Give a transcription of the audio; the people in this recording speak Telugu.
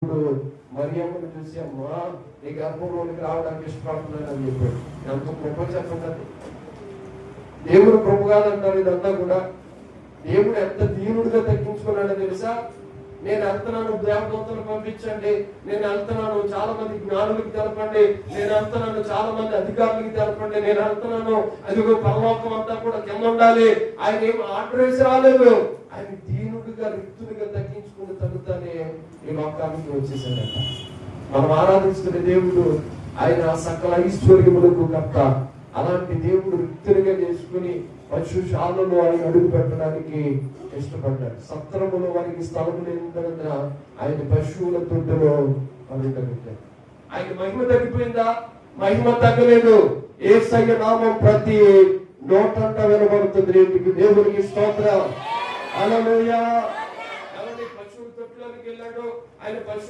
ఇప్పుడు మరియమ్మను చూసి అమ్మా నీ గర్భంలోనికి రావడానికి ఇష్టపడుతున్నాను అని చెప్పాడు. ఎంత గొప్ప చెప్పండి. దేవుడు కృప కాదంటారు. ఇదంతా కూడా దేవుడు ఎంత దీనుడిగా తగ్గించుకున్నాడో తెలుసా? నేను వెళ్తున్నాను, దేవదూతలు పంపించండి, నేను వెళ్తున్నాను, చాలా మంది జ్ఞానులకి తెలపండి, నేను వెళ్తున్నాను, చాలా మంది అధికారులకి తెలపండి, నేను వెళ్తున్నాను, అదిగో పరలోకం అంతా కూడా కింద ఉండాలి. ఆయన ఏం ఆర్డర్ వేసి రాలేదు. ఆయన దీనుడిగా రిక్తుడిగా తగ్గించుకుని తగ్గుతానే ఈ లోకానికి వచ్చేసాడట. మనం ఆరాధిస్తున్న దేవుడు ఆయన సకల ఐశ్వర్యములకు కర్త. అలాంటి దేవుడు రిక్తుడిగా చేసుకుని పశుశాలలో ఆయన అడుగు పెట్టడానికి ఇష్టపడ్డాడు. సత్రములో వారికి స్థలం లేనందున ఆయన పశువుల తొట్టులో అడుగుపెట్టాడు. ఆయన మహిమ తగ్గిపోయిందా? మహిమ తగ్గలేదు. యేసయ్య నామం ప్రతి నోటంట వినబడుతుంది. దేవునికి స్తోత్రం. హల్లెలూయా. పశువుల తొట్టులోకి వెళ్ళాడు. ఆయన పశువు